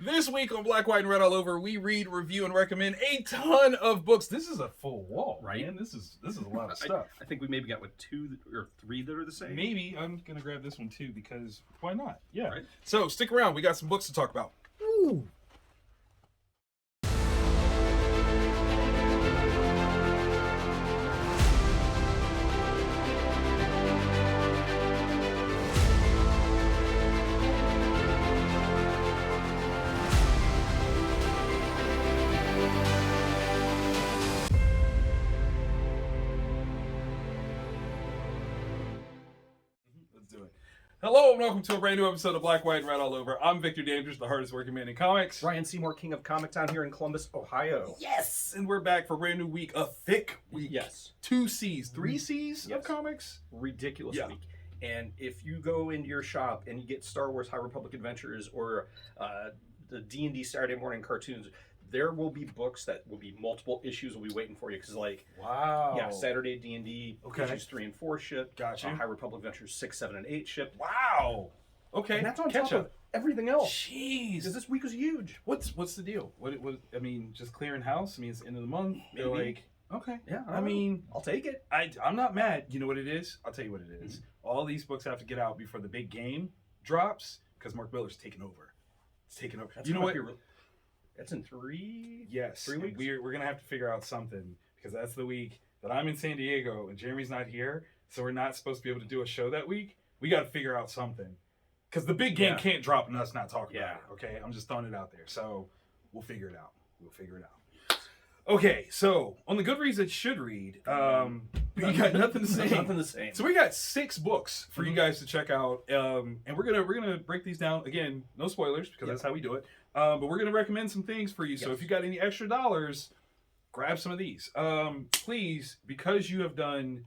This week on Black, White, and Red All Over, we read, review, and recommend a ton of books. This is a full wall, right? Man. This is a lot of stuff. I think we maybe got 2 or 3 that are the same. Maybe I'm gonna grab this one too because why not? Yeah. Right. So stick around. We got some books to talk about. Ooh. Hello and welcome to a brand new episode of Black, White, and Red All Over. I'm Victor Dandridge, the hardest working man in comics. Ryan Seymour, King of Comic Town here in Columbus, Ohio. Yes! And we're back for a brand new week, a thick week. Yes. 2 C's, 3 C's of comics. Ridiculous week. And if you go into your shop and you get Star Wars High Republic Adventures or the D&D Saturday morning cartoons, there will be books that will be multiple issues will be waiting for you because wow. Yeah, Saturday D&D issues 3 and 4 ship. Gotcha. High Republic Adventures 6, 7, and 8 ship. Wow. Okay. And that's on top of everything else. Jeez. Because this week was huge. What's the deal? What I mean, just clearing house? I mean, it's the end of the month. Maybe. They're like, okay. Yeah. I mean, I'll take it. I'm not mad. You know what it is? I'll tell you what it is. All these books have to get out before the big game drops because Mark Miller's taking over. It's taking over. That's you know what? That's in 3 Yes. 3 weeks? We're going to have to figure out something because that's the week that I'm in San Diego and Jeremy's not here. So we're not supposed to be able to do a show that week. We got to figure out something. Because the big game can't drop and us not talking about it. Okay? I'm just throwing it out there. So we'll figure it out. Okay, so on the Goodreads that should read, we got nothing to say. Nothing the same. So we got 6 books for you guys to check out, and we're gonna break these down again. No spoilers because that's how we do it. But we're gonna recommend some things for you. So if you got any extra dollars, grab some of these. Please, because you have done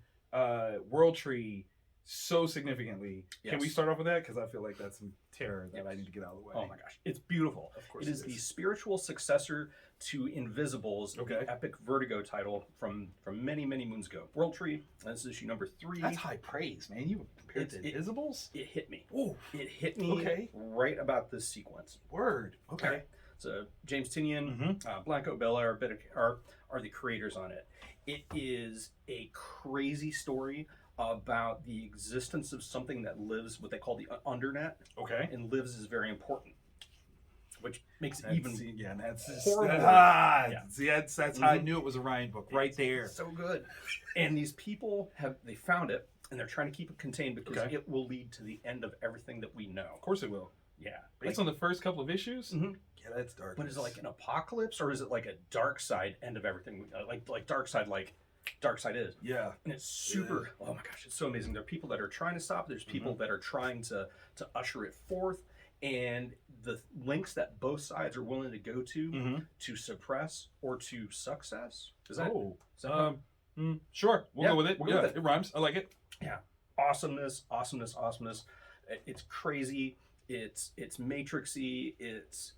World Tree so significantly. Can we start off with that? Because I feel like that's some terror that I need to get out of the way. Oh my gosh, it's beautiful. Of course it is the spiritual successor to Invisibles, the epic Vertigo title from many moons ago. World Tree. This is issue number 3. That's high praise, man. You compared to Invisibles? It hit me. Ooh. It hit me right about this sequence. Word. Okay. So James Tynion, Blanco Belair are the creators on it. It is a crazy story about the existence of something that lives, what they call the undernet. Okay. And lives is very important, which makes it even that's horrible. That's how I knew it was a Ryan book right there. So good. And these people they found it and they're trying to keep it contained because it will lead to the end of everything that we know. Of course it will. Yeah. Based on the first couple of issues? Mm-hmm. Yeah, that's dark. But is it like an apocalypse or is it like a dark side end of everything? Like dark side, like Dark Side is. Yeah. And it's super, oh my gosh, it's so amazing. There are people that are trying to stop it. There's people that are trying to usher it forth. And the links that both sides are willing to go to suppress or to success. Is that? Sure. We'll go with it. We'll go with it. It rhymes. I like it. Yeah. Awesomeness. It's crazy. It's matrixy. It's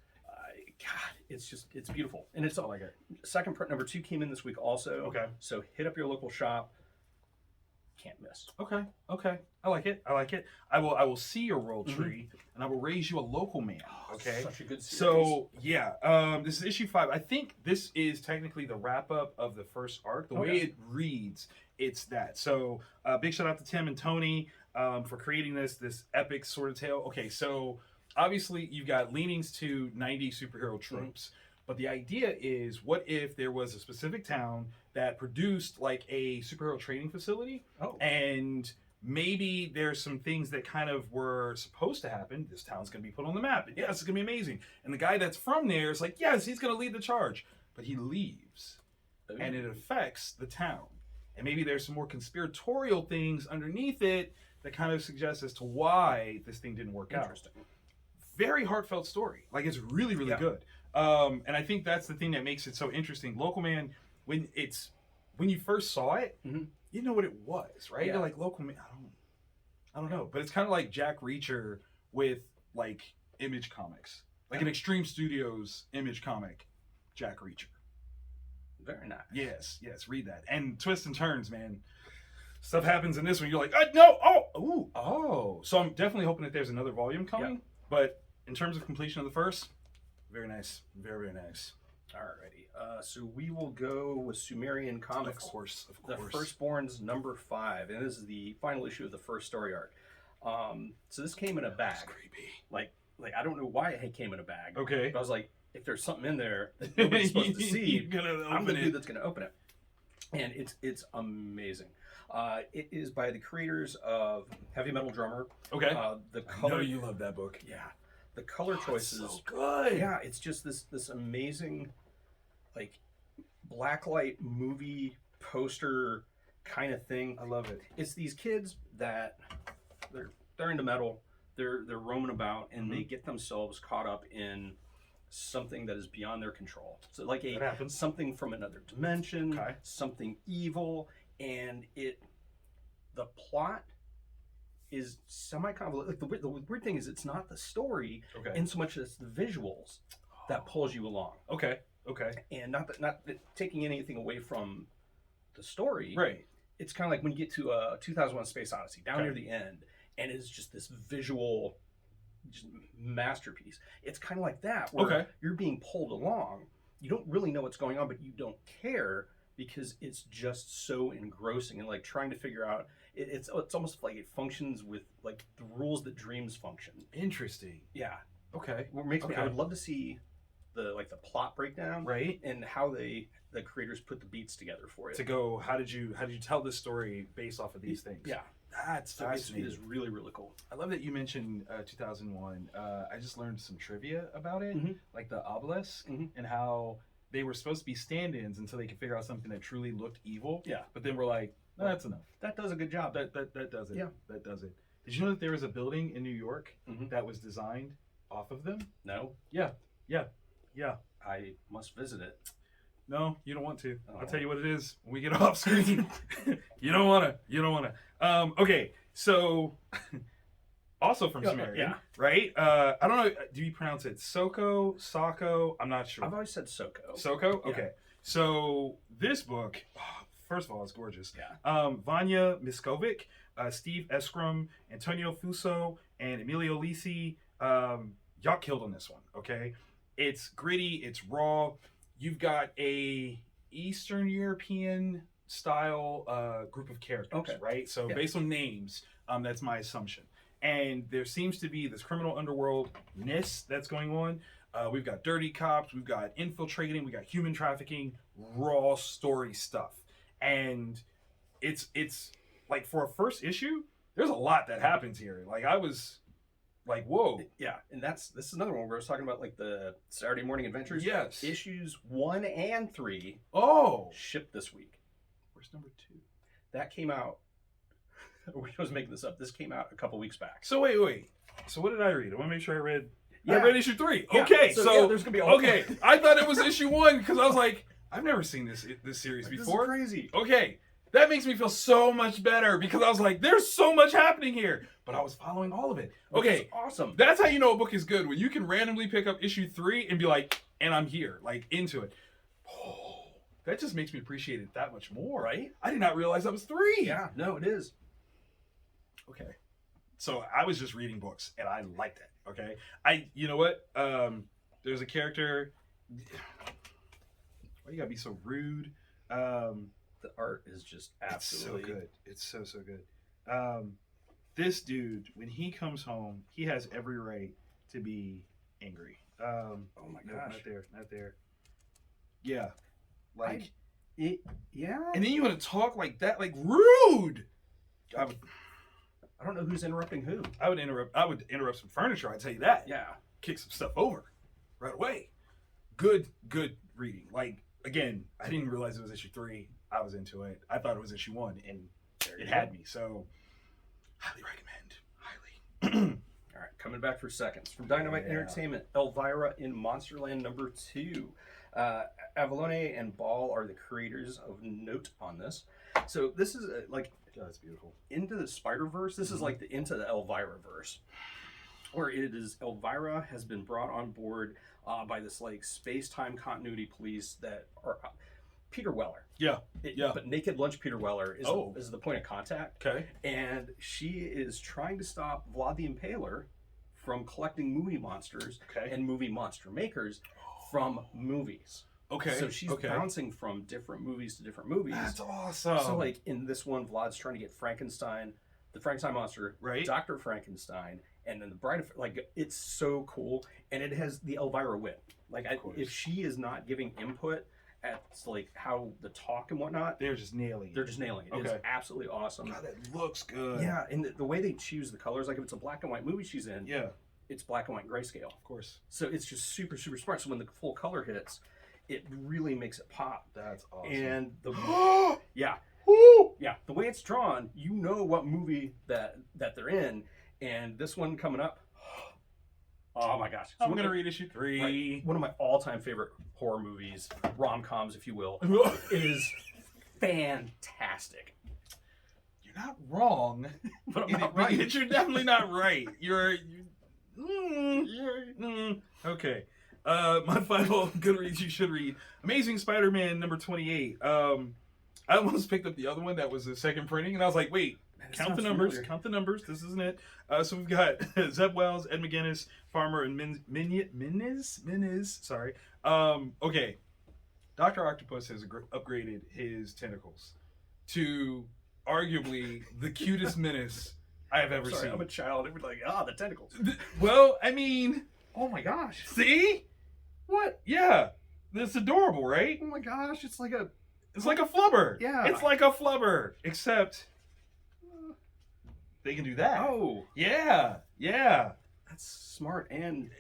it's beautiful. And it's all like it. Second print number 2 came in this week also. Okay. So hit up your local shop. Can't miss. Okay. I like it. I will see your World Tree and I will raise you a local man. Okay. Such a good series. So this is issue 5. I think this is technically the wrap up of the first arc. The way it reads, it's that. So big shout out to Tim and Tony for creating this epic sort of tale. Okay, so obviously you've got leanings to 90s superhero tropes. But the idea is, what if there was a specific town that produced like a superhero training facility? And maybe there's some things that kind of were supposed to happen. This town's going to be put on the map. And yes, it's going to be amazing. And the guy that's from there is like, yes, he's going to lead the charge. But he leaves. And it affects the town. And maybe there's some more conspiratorial things underneath it that kind of suggest as to why this thing didn't work out. Interesting. Very heartfelt story. Like, it's really, really good. And I think that's the thing that makes it so interesting. Local Man, when you first saw it, you didn't know what it was, right? You're like, Local Man, I don't know. But it's kind of like Jack Reacher with like Image Comics. Like an Extreme Studios Image comic, Jack Reacher. Very nice. Yes, read that. And twists and turns, man. Stuff happens in this one. You're like, no, oh. So I'm definitely hoping that there's another volume coming. But in terms of completion of the first, Very nice. Very, very nice. Alrighty. So we will go with Sumerian Comics. Of course. The Firstborns #5, and this is the final issue of the first story arc. So this came in a bag. That's creepy. Like I don't know why it came in a bag. Okay. But I was like, if there's something in there that nobody's supposed to see, I'm the dude that's going to open it. And it's amazing. It is by the creators of Heavy Metal Drummer. Okay. The color. I know you love that book. Yeah. The color choices. So good. Yeah, it's just this amazing, like, blacklight movie poster kind of thing. I love it. It's these kids that they're into metal. They're roaming about, and they get themselves caught up in something that is beyond their control. So like something from another dimension, something evil, and the plot is semi-convoluted. Like the weird thing is it's not the story in so much as the visuals that pulls you along. Okay. And not taking anything away from the story. Right. It's kind of like when you get to 2001: Space Odyssey, down near the end, and it's just this visual masterpiece. It's kind of like that, where you're being pulled along. You don't really know what's going on, but you don't care because it's just so engrossing, and like trying to figure out. It's almost like it functions with like the rules that dreams function. Interesting. Yeah. Okay. What makes me? I would love to see the plot breakdown, right, and how the creators put the beats together for it. To go, how did you tell this story based off of these things? Yeah. That's fascinating. It is really, really cool. I love that you mentioned 2001. I just learned some trivia about it, like the obelisk, and how they were supposed to be stand-ins until they could figure out something that truly looked evil. Yeah. But then we're like, no, that's enough. That does a good job. That does it. Yeah. That does it. Did you know that there was a building in New York that was designed off of them? No. Yeah. I must visit it. No, you don't want to. I'll tell you what it is when we get off screen. You don't want to. Okay, so also from Sumerian, right? I don't know. Do you pronounce it Soko, Soko? I'm not sure. I've always said Soko. Soko? Okay. Yeah. So this book, first of all, it's gorgeous. Yeah. Vanya Miskovic, Steve Eskram, Antonio Fuso, and Emilio Lisi, y'all killed on this one, okay? It's gritty, it's raw. You've got a Eastern European style group of characters, right? So based on names, that's my assumption. And there seems to be this criminal underworld-ness that's going on. We've got dirty cops, we've got infiltrating, we got human trafficking, raw story stuff. And it's like, for a first issue, there's a lot that happens here. Like, I was like, whoa. Yeah, and this is another one where I was talking about, like, the Saturday Morning Adventures. Yes. Issues 1 and 3 shipped this week. Where's number 2? That came out, I was making this up, this came out a couple weeks back. So wait. So what did I read? I want to make sure I read issue 3. Yeah. Okay, so there's gonna be a I thought it was issue 1 because I was like, I've never seen this series before. This is crazy. Okay, that makes me feel so much better because I was like, there's so much happening here, but I was following all of it. Okay, awesome. That's how you know a book is good, when you can randomly pick up issue 3 and be like, and I'm here, like, into it. Oh, that just makes me appreciate it that much more. Right? I did not realize that was 3. Yeah, no, it is. Okay. So I was just reading books and I liked it. Okay. You know what? There's a character. Why you gotta be so rude? The art is just absolutely so good. It's so good. This dude, when he comes home, he has every right to be angry. Oh my gosh. Not there. Yeah. Like yeah. And then you want to talk like that, like rude. I don't know who's interrupting who. I would interrupt some furniture, I'd tell you that. Yeah. Kick some stuff over right away. Good reading. Like, again, I didn't realize it was issue 3. I was into it. I thought it was issue 1, and it had me. So, highly recommend. All right, coming back for seconds. From Dynamite Entertainment, Elvira in Monsterland #2. Avalone and Ball are the creators of note on this. So this is like... God, that's beautiful. Into the Spider-Verse. This is like the Into the Elvira-verse, where it is Elvira has been brought on board by this like space-time continuity police that are Peter Weller. Yeah. But Naked Lunch Peter Weller is the point of contact. Okay. And she is trying to stop Vlad the Impaler from collecting movie monsters Okay. and movie monster makers from movies. Okay. So she's bouncing from different movies to different movies. That's awesome. So like in this one, Vlad's trying to get Frankenstein, the Frankenstein monster, Right. Dr. Frankenstein, and then the Bride of, like, it's so cool. And it has the Elvira wit. Like, if she is not giving input at like how the talk and whatnot, they're just nailing it. It's absolutely awesome. God, that looks good. Yeah, and the way they choose the colors, like if it's a black and white movie she's in, Yeah. it's black and white grayscale. Of course. So it's just super, super smart. So when the full color hits, it really makes it pop. That's awesome. And the yeah, Woo! yeah, the way it's drawn, you know what movie that they're in. And this one coming up, oh my gosh! So I'm gonna read issue 3. Right, one of my all-time favorite horror movies, rom-coms, if you will, is fantastic. You're not wrong, But I'm not right. You're definitely not right. Okay. My final Goodreads you should read: Amazing Spider-Man number 28. I almost picked up the other one that was the second printing, and I was like, wait. Count the numbers. Familiar. Count the numbers. This isn't it. So we've got Zeb Wells, Ed McGuinness, Farmer, and Miniz. Sorry. Okay. Dr. Octopus has upgraded his tentacles to arguably the cutest menace I have ever seen. I'm a child. It was like, the tentacles. Well, I mean, Oh my gosh. see? What? Yeah. That's adorable, right? Oh my gosh. It's like a. It's like a flubber. Yeah. It's like a flubber, except they can do that. Oh. Yeah. Yeah. That's smart and.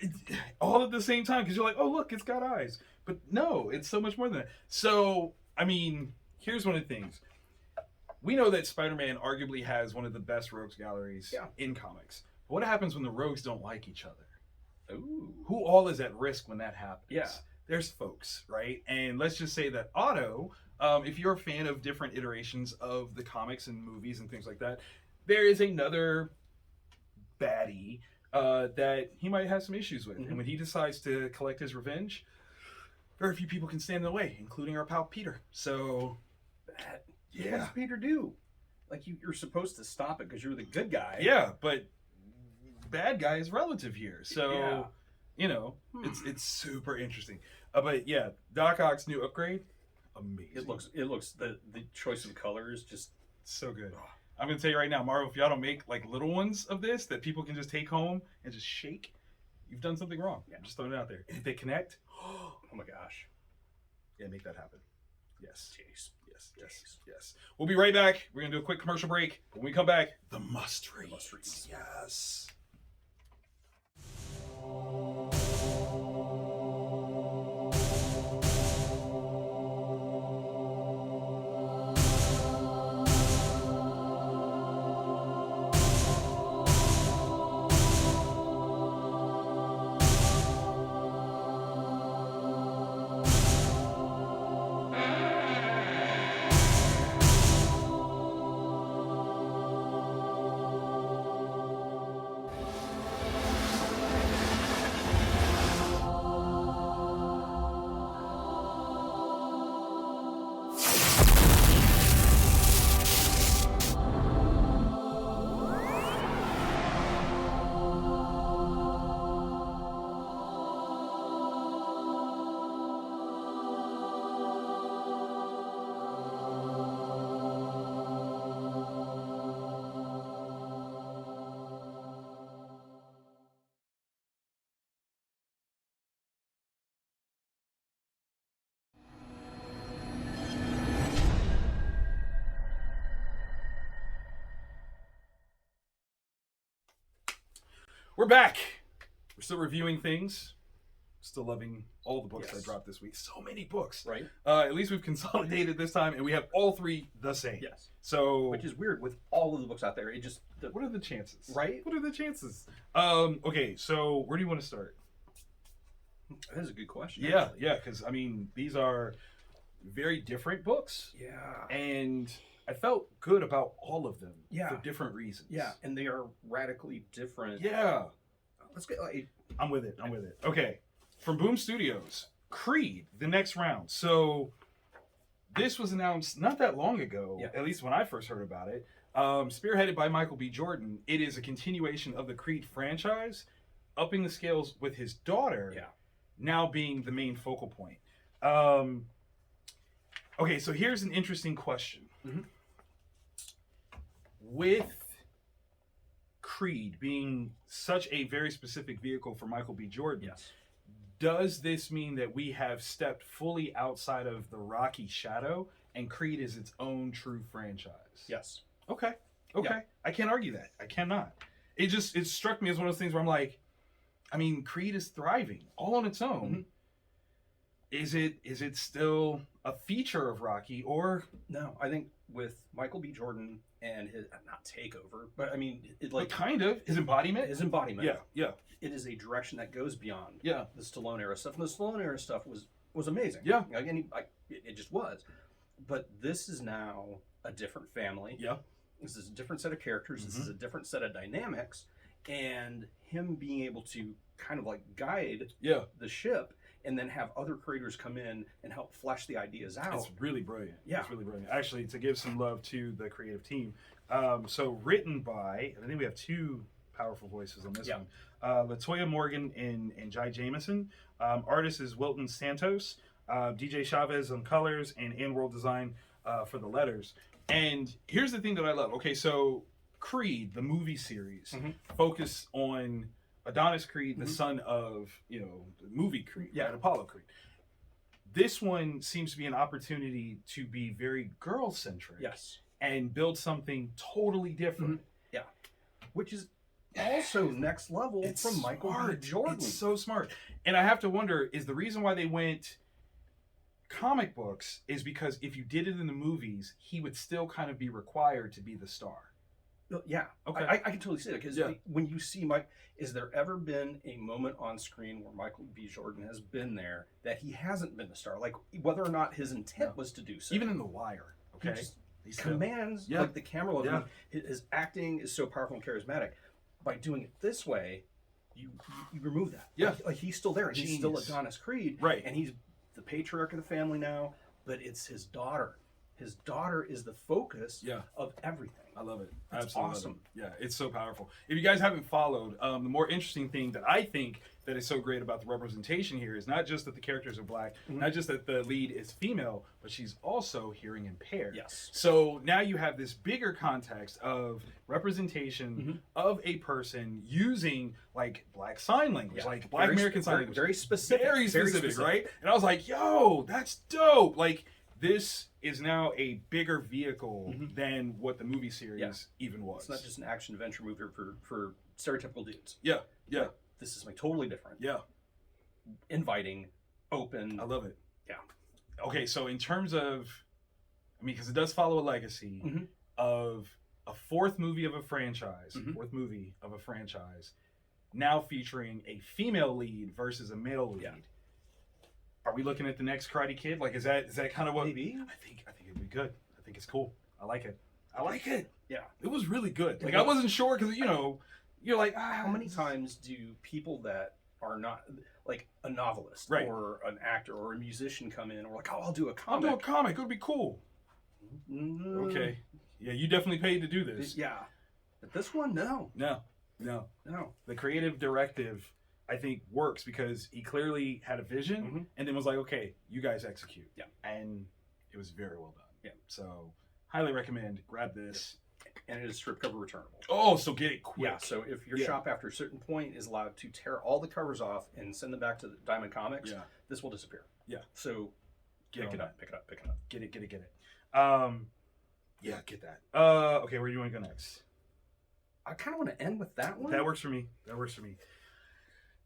All at the same time, because you're like, oh, look, it's got eyes. But no, it's so much more than that. So, I mean, here's one of the things. We know that Spider-Man arguably has one of the best rogues galleries in comics. But what happens when the rogues don't like each other? Ooh. Who all is at risk when that happens? Yeah. There's folks, right? And let's just say that Otto, if you're a fan of different iterations of the comics and movies and things like that, there is another baddie that he might have some issues with. Mm-hmm. And when he decides to collect his revenge, very few people can stand in the way, including our pal Peter. So, What does Peter do? Like, you're supposed to stop it because you're the good guy. Yeah, but bad guy is relative here. So, Yeah. you know, it's super interesting. But yeah, Doc Ock's new upgrade, amazing. It looks the choice of colors just so good. I'm gonna tell you right now, Marvel, if y'all don't make like little ones of this that people can just take home and just shake, you've done something wrong. I'm just throwing it out there. And if they connect, oh my gosh. Yeah, make that happen. Yes. Jeez. Yes. We'll be right back. We're gonna do a quick commercial break. When we come back, the must reads. Yes. We're back. We're still reviewing things. Still loving all the books I dropped this week. So many books. Right. At least we've consolidated this time, and we have all three the same. Yes. So, which is weird with all of the books out there. It just what are the chances? Right. What are the chances? Okay. So where do you want to start? That is a good question. Yeah. Actually. Yeah. Because I mean, these are very different books. Yeah. And I felt good about all of them. Yeah. For different reasons. Yeah. And they are radically different. Yeah. Let's get like. I'm with it. Okay. From Boom Studios, Creed, The Next Round. So this was announced not that long ago, at least when I first heard about it. Spearheaded by Michael B. Jordan, it is a continuation of the Creed franchise, upping the scales with his daughter. Yeah. Now being the main focal point. Okay, so here's an interesting question. Mm-hmm. With Creed being such a very specific vehicle for Michael B. Jordan, Yes. does this mean that we have stepped fully outside of the Rocky shadow and Creed is its own true franchise? Yes. Okay. Yeah. I can't argue that. I cannot. It struck me as one of those things where I'm like, I mean, Creed is thriving all on its own. Mm-hmm. Is it still a feature of Rocky, or No, I think with Michael B. Jordan and his not takeover, but I mean, like kind of his embodiment? His embodiment. Yeah. It is a direction that goes beyond Yeah. the Stallone era stuff, and the Stallone era stuff was amazing. Yeah. It just was. But this is now a different family. Yeah. This is a different set of characters. This is a different set of dynamics, and him being able to kind of like guide the ship, and then have other creators come in and help flesh the ideas out. It's really brilliant. Yeah. It's really brilliant. Actually, to give some love to the creative team. So written by, I think we have two powerful voices on this one. Latoya Morgan and Jai Jameson. Artist is Wilton Santos. DJ Chavez on colors, and In World Design for the letters. And here's the thing that I love. Okay, so Creed, the movie series, focus on Adonis Creed, the son of, the movie Creed, right? Apollo Creed. This one seems to be an opportunity to be very girl-centric. Yes. And build something totally different. Yeah. Which is also next level from Michael B. Jordan. It's so smart. And I have to wonder, is the reason why they went comic books is because if you did it in the movies, he would still kind of be required to be the star. Yeah. Okay. I can totally see it, because when you see Mike, is there ever been a moment on screen where Michael B. Jordan has been there that he hasn't been the star? Like, whether or not his intent was to do so. Even in The Wire, okay? He commands like the camera look. Yeah. His acting is so powerful and charismatic. By doing it this way, you remove that. Yeah. Like he's still there. He's still Adonis Creed. Right. And he's the patriarch of the family now, but it's his daughter. His daughter is the focus of everything. I love it. It's Absolutely awesome. Love it. Yeah, it's so powerful. If you guys haven't followed, the more interesting thing that I think that is so great about the representation here is not just that the characters are black, not just that the lead is female, but she's also hearing impaired. Yes. So now you have this bigger context of representation of a person using like black sign language, like Black American Sign Language. Very specific. Very specific, right? And I was like, yo, that's dope. Like, this is now a bigger vehicle than what the movie series even was. It's not just an action adventure movie for stereotypical dudes. Yeah. This is something totally different. Yeah. Inviting, open. I love it. Yeah. Okay, so in terms of, I mean, because it does follow a legacy of a fourth movie of a franchise, now featuring a female lead versus a male lead. Yeah. Are we looking at the next Karate Kid? Like, is that kind of what? Maybe. I think it'd be good. I think it's cool. I like it. Yeah. It was really good. Like, I wasn't sure because you're like, how many times do people that are not like a novelist or an actor or a musician come in or like, oh, I'll do a comic. I'll do a comic. It would be cool. Okay. Yeah, you definitely paid to do this. Yeah. But this one, no. The creative directive, I think, works because he clearly had a vision and then was like, okay, you guys execute. Yeah. And it was very well done. Yeah. So, highly recommend. Grab this. And it is strip cover returnable. Oh, so get it quick. Yeah, so if your shop after a certain point is allowed to tear all the covers off and send them back to the Diamond Comics, this will disappear. Yeah. So pick it up. Get it. Yeah, get that. Okay, where do you want to go next? I kind of want to end with that one. That works for me.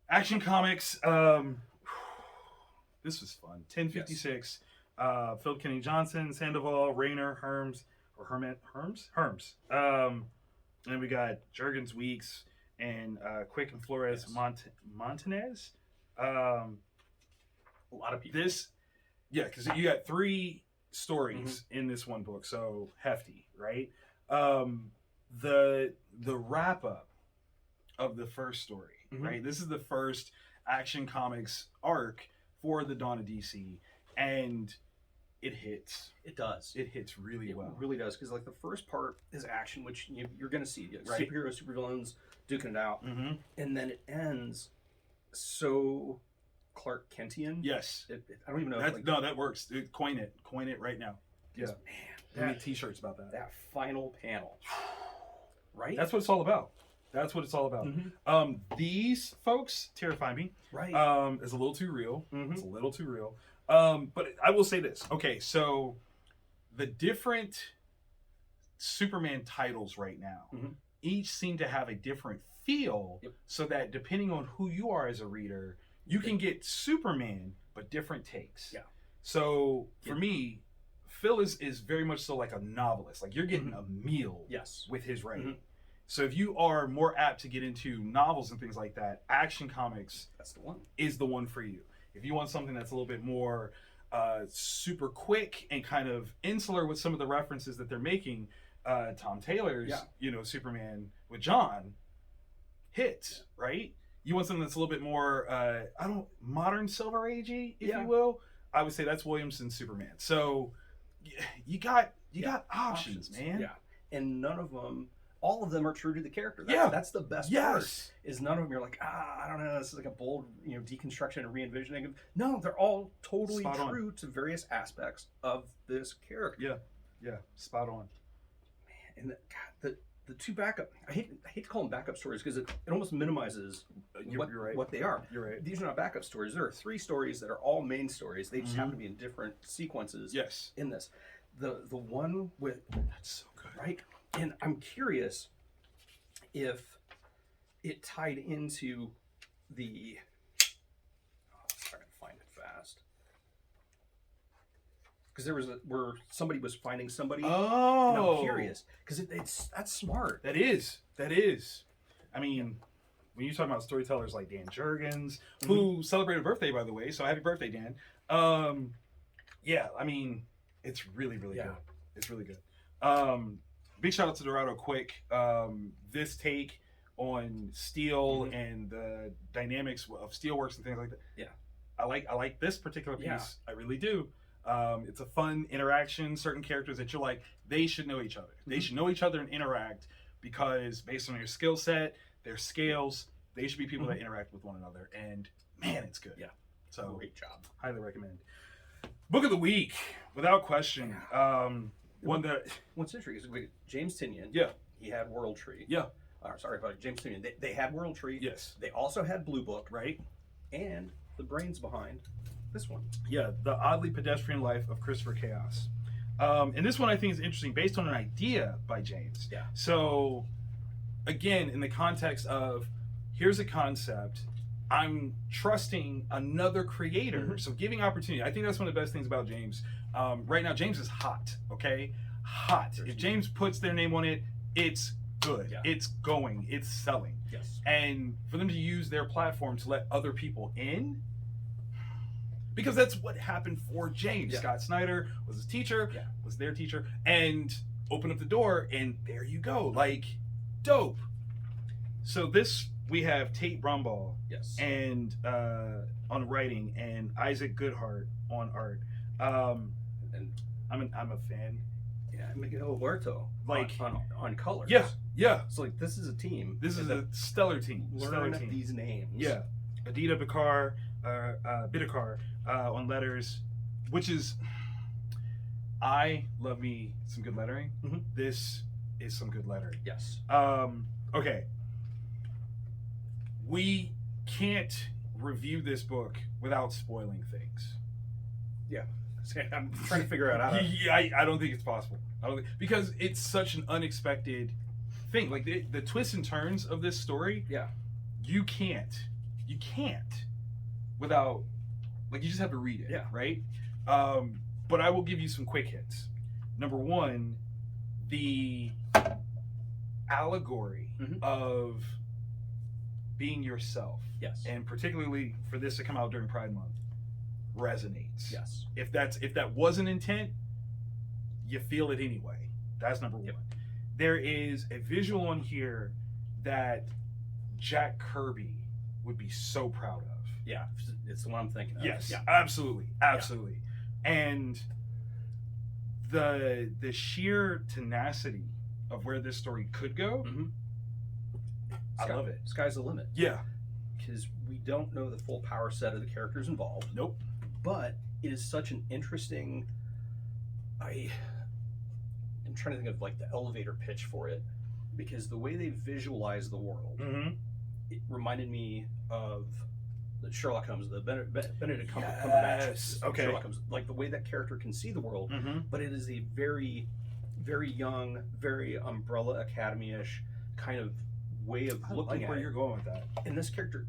Action Comics. This was fun. 1056. Phil Kenny Johnson, Sandoval, Rayner, Herms. And we got Jurgens Weeks and Quick and Flores Montanez. A lot of people. Because you got 3 stories in this one book, so hefty, right? The wrap up of the first story, right? This is the first Action Comics arc for the Dawn of DC, and it hits. It does. It hits really well. It really does, because like the first part is action, which you're going to see Right. superheroes, supervillains duking it out, Mm-hmm. and then it ends so Clark Kentian. Yes. I don't even know. No, that works. Coin it right now. Yeah. Man, We need T-shirts about that. that final panel, right? That's what it's all about. That's what it's all about. Mhm. These folks terrify me. Right. It's a little too real. Mhm. It's a little too real. But I will say this. Okay, so the different Superman titles right now, Mhm. each seem to have a different feel, Yep. so that depending on who you are as a reader, you can get Superman, but different takes. Yeah. So for me, Phil is very much so like a novelist. Like you're getting a meal Yes. with his writing. Mhm. So if you are more apt to get into novels and things like that, Action Comics That's the one. is the one for you. If you want something that's a little bit more super quick and kind of insular with some of the references that they're making, Tom Taylor's, Superman with John hits, right? You want something that's a little bit more, modern Silver Agey, if you will. I would say that's Williamson's Superman. So you got options, man. Yeah, and none of them. All of them are true to the character. That's the best part. Is none of them you're like, I don't know, this is like a bold, deconstruction and re-envisioning. No, they're all totally true to various aspects of this character. Yeah, spot on. Man, and the two backup, I hate to call them backup stories, because it almost minimizes you're right. what they are. You're right. These are not backup stories. There are 3 stories that are all main stories. They just happen to be in different sequences. Yes. In this, the one with that's so good, right? And I'm curious if it tied into the. Let's try to find it fast. Because there was where somebody was finding somebody. Oh, and I'm curious because that's smart. That is. I mean, when you talk about storytellers like Dan Jurgens, who celebrated a birthday, by the way, so happy birthday, Dan. Yeah, I mean, it's really, really good. It's really good. Big shout out to Dorado Quick. This take on steel and the dynamics of steelworks and things like that. Yeah, I like this particular piece. I really do. It's a fun interaction. Certain characters that you're like, they should know each other. They should know each other and interact, because based on their skill set, their scales, they should be people that interact with one another. And man, it's good. Yeah. So great job. Highly recommend. Book of the week, without question. One that what's interesting is James Tynion. Yeah. He had World Tree. Yeah. Sorry about it, James Tynion. They had World Tree. Yes. They also had Blue Book. Right. And the brains behind this one. Yeah, The Oddly Pedestrian Life of Christopher Chaos. And this one I think is interesting, based on an idea by James. Yeah. So, again, in the context of, here's a concept, I'm trusting another creator, so giving opportunity. I think that's one of the best things about James. Right now, James is hot, okay? Hot. If James puts their name on it, it's good. Yeah. It's going. It's selling. Yes. And for them to use their platform to let other people in, because that's what happened for James. Scott Snyder was his teacher, was their teacher, and opened up the door, and there you go. Like, dope. So this, we have Tate Brumbaugh and on writing, and Isaac Goodhart on art. And I'm a fan. Yeah, Miguel Huerto on colors. Yeah. So like, this is a team. This is a stellar team. Learn these names. Yeah. Adita Bidikar on letters, which is, I love me some good lettering. This is some good lettering. Yes. Okay. We can't review this book without spoiling things. Yeah. I'm trying to figure out how to... I don't think it's possible. Because it's such an unexpected thing. Like, the twists and turns of this story, you can't without, like, you just have to read it, right? But I will give you some quick hits. Number one, the allegory of being yourself, and particularly for this to come out during Pride Month, resonates. Yes. If that wasn't intent, you feel it anyway. That's number one. There is a visual on here that Jack Kirby would be so proud of. Yeah, it's the one I'm thinking of. Yes, absolutely. And the sheer tenacity of where this story could go. I love it. Sky's the limit. Yeah. Because we don't know the full power set of the characters involved. Nope. But it is such an interesting. I'm trying to think of like the elevator pitch for it, because the way they visualize the world, it reminded me of the Sherlock Holmes, the Benedict Cumberbatch. Okay. Sherlock Holmes, like the way that character can see the world, but it is a very, very young, very Umbrella Academy-ish kind of way of looking at where it. you're going with that. And this character,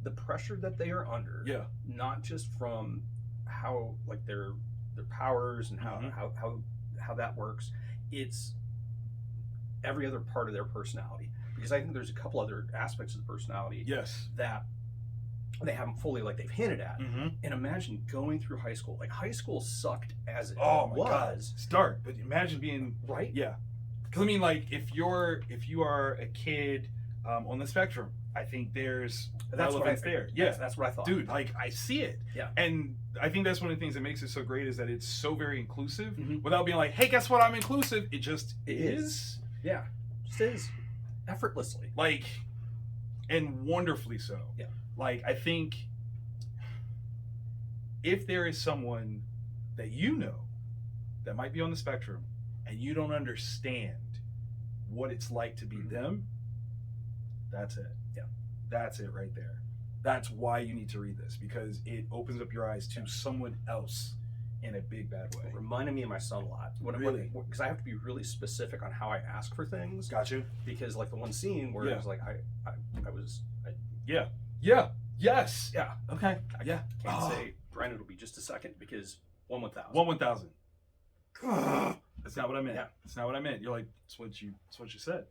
the pressure that they are under, not just from how like their powers and how that works, it's every other part of their personality. Because I think there's a couple other aspects of the personality that they haven't fully, like, they've hinted at. And imagine going through high school. Like, high school sucked as it was. God. It's dark, but imagine being right. Yeah, because I mean, like, if you are a kid on the spectrum, I think there's relevance there. Yeah, that's what I thought, dude. Like, I see it. Yeah, and I think that's one of the things that makes it so great is that it's so very inclusive without being like, hey, guess what? I'm inclusive. It just is. Yeah, just is effortlessly. Like, and wonderfully so. Yeah. Like, I think if there is someone that you know that might be on the spectrum and you don't understand what it's like to be them, that's it. Yeah. That's it right there. That's why you need to read this, because it opens up your eyes to someone else in a big bad way. It reminded me of my son a lot. Really? Because I have to be really specific on how I ask for things. Got you. Because like the one scene where it was like Yes. Yeah. Okay. I can't say, Brian, it'll be just a second, because 1/1000. 1/1000. That's not what I meant. Yeah. That's not what I meant. You're like, that's what you said.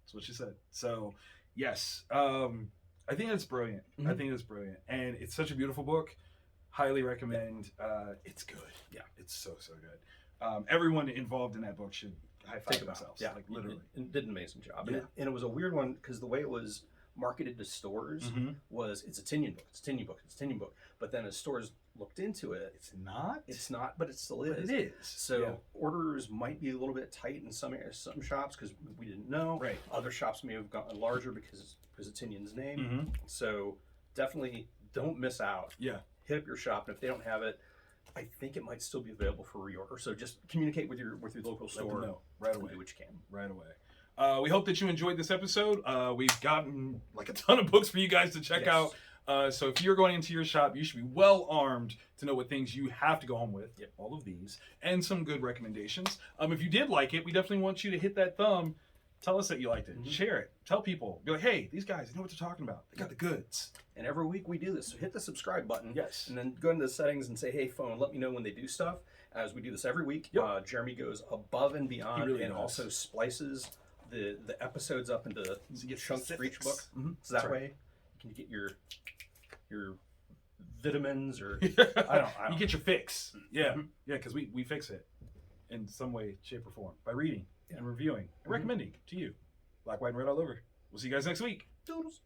That's what you said. So, yes. I think that's brilliant. I think that's brilliant. And it's such a beautiful book. Highly recommend. It's good. Yeah. It's so good. Everyone involved in that book should high five themselves. Yeah. Like, literally. It did an amazing job. Yeah. And it was a weird one, because the way it was marketed to stores was, it's a Tinian book. But then as stores looked into it, it's not, but it still is. But it is. So orders might be a little bit tight in some shops, because we didn't know. Right. Other shops may have gotten larger because of Tinian's name. So definitely don't miss out. Yeah. Hit up your shop, and if they don't have it, I think it might still be available for reorder. So just communicate with your local store. Let them know right away. Do what you can. Right away. We hope that you enjoyed this episode. We've gotten like a ton of books for you guys to check out. So if you're going into your shop, you should be well armed to know what things you have to go home with. Yep. All of these and some good recommendations. If you did like it, we definitely want you to hit that thumb. Tell us that you liked it. Share it. Tell people. Be like, hey, these guys, they know what they're talking about. They got the goods. And every week we do this. So hit the subscribe button. Yes. And then go into the settings and say, hey, phone, let me know when they do stuff. As we do this every week, Jeremy goes above and beyond, really and does. also splices the episodes up into chunks for each book. So that way you can get your vitamins, or I don't You get your fix. Yeah. Yeah, because we fix it in some way, shape, or form by reading and reviewing and recommending to you. Black, white, and red all over. We'll see you guys next week. Doodles.